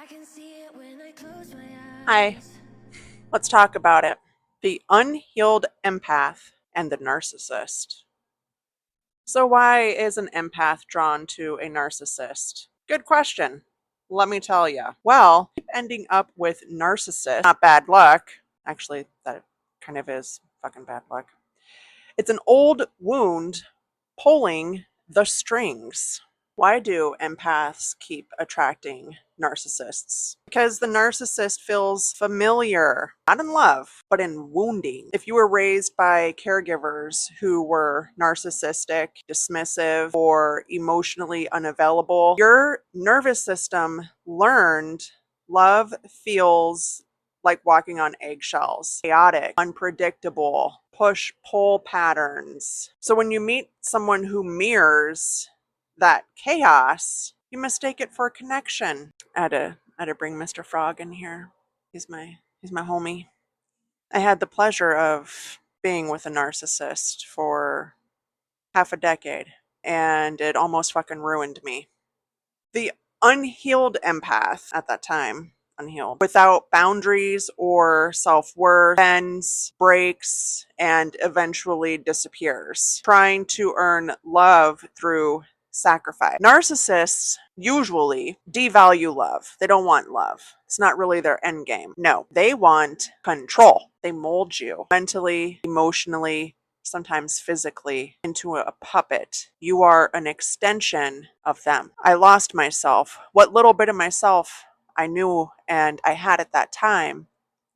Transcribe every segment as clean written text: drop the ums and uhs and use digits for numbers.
I can see it when I close my Hi, eyes. let's talk about it. The unhealed empath and the narcissist. So, why is an empath drawn to a narcissist? Good question. Let me tell you. Well, ending up with narcissists, not bad luck. Actually, that kind of is fucking bad luck. It's an old wound pulling the strings. Why do empaths keep attracting narcissists? Because the narcissist feels familiar, not in love, but in wounding. If you were raised by caregivers who were narcissistic, dismissive, or emotionally unavailable, your nervous system learned love feels like walking on eggshells, chaotic, unpredictable, push pull patterns. So when you meet someone who mirrors that chaos, you mistake it for a connection. I had to bring Mr. Frog in here. He's my homie. I had the pleasure of being with a narcissist for half a decade, and it almost fucking ruined me. The unhealed empath at that time, unhealed, without boundaries or self worth, bends, breaks, and eventually disappears, trying to earn love through sacrifice. Narcissists usually devalue love. They don't want love. It's not really their end game. No, they want control. They mold you mentally, emotionally, sometimes physically, into a puppet. You are an extension of them. I lost myself. What little bit of myself I knew and I had at that time,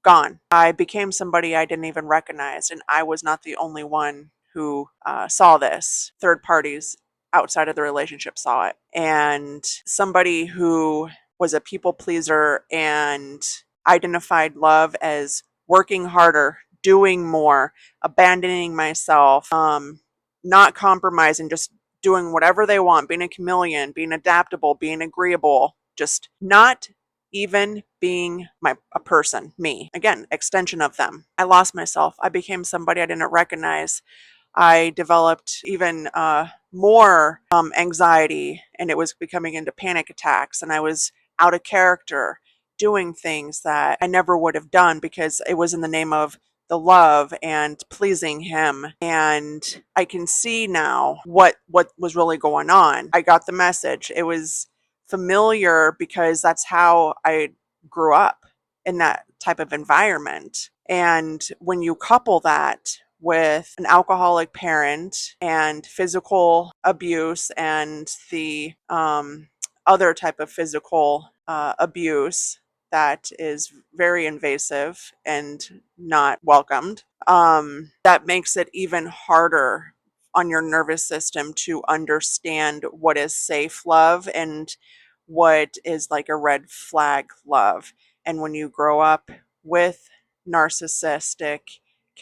gone. I became somebody I didn't even recognize, and I was not the only one who saw this. Third parties outside of the relationship saw it. And somebody who was a people pleaser and identified love as working harder, doing more, abandoning myself, not compromising, just doing whatever they want, being a chameleon, being adaptable, being agreeable, just not even being a person, me. Again, extension of them. I lost myself. I became somebody I didn't recognize. I developed even more anxiety, and it was becoming into panic attacks, and I was out of character, doing things that I never would have done because it was in the name of the love and pleasing him. And I can see now what was really going on. I got the message. It was familiar because that's how I grew up, in that type of environment. And when you couple that with an alcoholic parent and physical abuse and the other type of physical abuse that is very invasive and not welcomed, that makes it even harder on your nervous system to understand what is safe love and what is like a red flag love. And when you grow up with narcissistic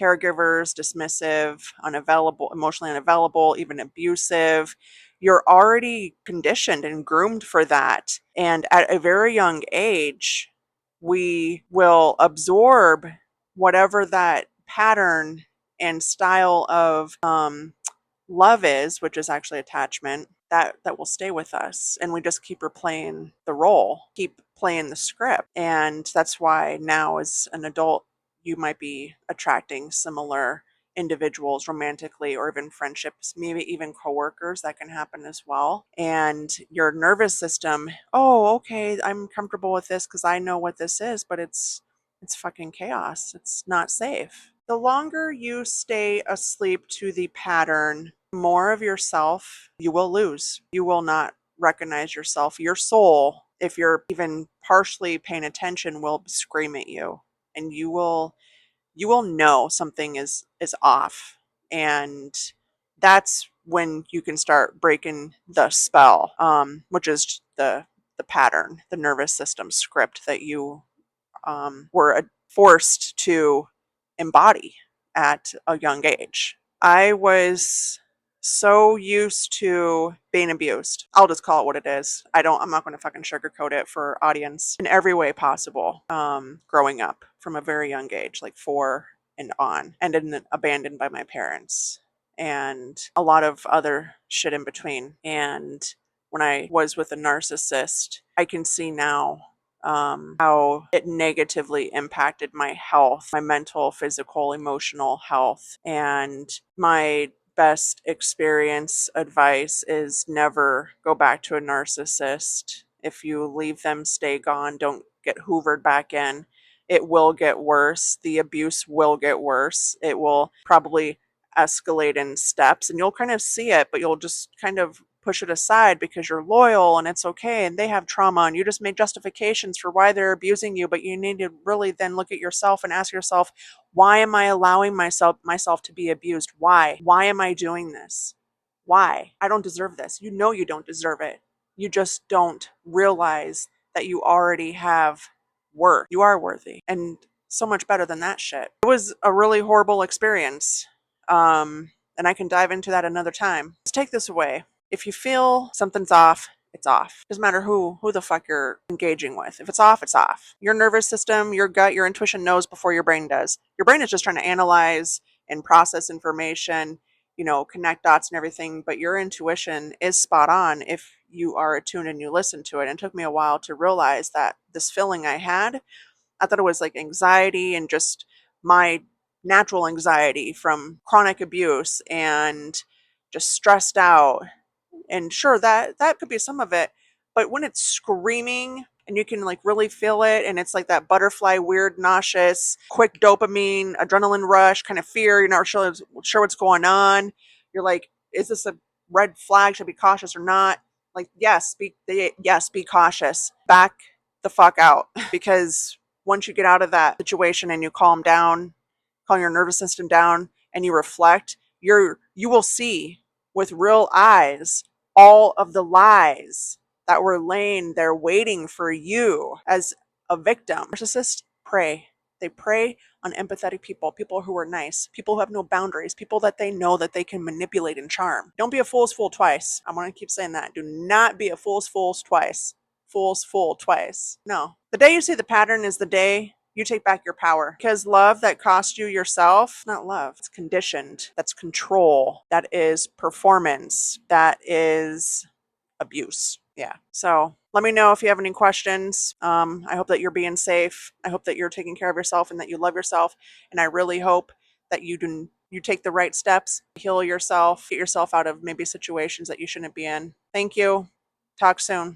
caregivers, dismissive, unavailable, emotionally unavailable, even abusive, you're already conditioned and groomed for that. And at a very young age, we will absorb whatever that pattern and style of love is, which is actually attachment, that will stay with us, and we just keep replaying the role, keep playing the script. And that's why now as an adult you might be attracting similar individuals romantically, or even friendships, maybe even coworkers. That can happen as well. And your nervous system, oh, okay, I'm comfortable with this because I know what this is, but it's fucking chaos. It's not safe. The longer you stay asleep to the pattern, more of yourself you will lose. You will not recognize yourself. Your soul, if you're even partially paying attention, will scream at you, and you will know something is off. And that's when you can start breaking the spell, which is the pattern, the nervous system script that you were forced to embody at a young age. I was so used to being abused. I'll just call it what it is. I'm not going to fucking sugarcoat it for audience, in every way possible. Growing up from a very young age, like 4 and on, and then abandoned by my parents, and a lot of other shit in between. And when I was with a narcissist, I can see now how it negatively impacted my health, my mental, physical, emotional health. And my best experience advice is never go back to a narcissist. If you leave them, stay gone. Don't get hoovered back in. It will get worse. The abuse will get worse. It will probably escalate in steps, and you'll kind of see it, but you'll just kind of push it aside because you're loyal and it's okay, and they have trauma, and you just made justifications for why they're abusing you. But you need to really then look at yourself and ask yourself, why am I allowing myself to be abused? Why am I doing this? Why? I don't deserve this. You know you don't deserve it. You just don't realize that you already have worth. You are worthy, and so much better than that shit. It was a really horrible experience. And I can dive into that another time. Let's take this away. If you feel something's off, it's off. Doesn't matter who the fuck you're engaging with. If it's off, it's off. Your nervous system, your gut, your intuition knows before your brain does. Your brain is just trying to analyze and process information, connect dots and everything, but your intuition is spot on if you are attuned and you listen to it. And it took me a while to realize that this feeling I had, I thought it was like anxiety and just my natural anxiety from chronic abuse and just stressed out. And sure, that could be some of it, but when it's screaming and you can like really feel it, and it's like that butterfly, weird, nauseous, quick dopamine, adrenaline rush kind of fear, you're not sure what's going on. You're like, is this a red flag? Should I be cautious or not? Like, yes, be cautious. Back the fuck out. Because once you get out of that situation and you calm your nervous system down, and you reflect, you will see with real eyes all of the lies that were laying there waiting for you as a victim. Narcissists prey. They prey on empathetic people who are nice, people who have no boundaries, people that they know that they can manipulate and charm. Don't be a fool's fool twice. I'm going to keep saying that. Do not be a fool's fool twice. Fool's fool twice. No. The day you see the pattern is the day you take back your power, because love that cost you yourself, not love, it's conditioned. That's control. That is performance. That is abuse. Yeah. So let me know if you have any questions. I hope that you're being safe. I hope that you're taking care of yourself and that you love yourself. And I really hope that you take the right steps, heal yourself, get yourself out of maybe situations that you shouldn't be in. Thank you. Talk soon.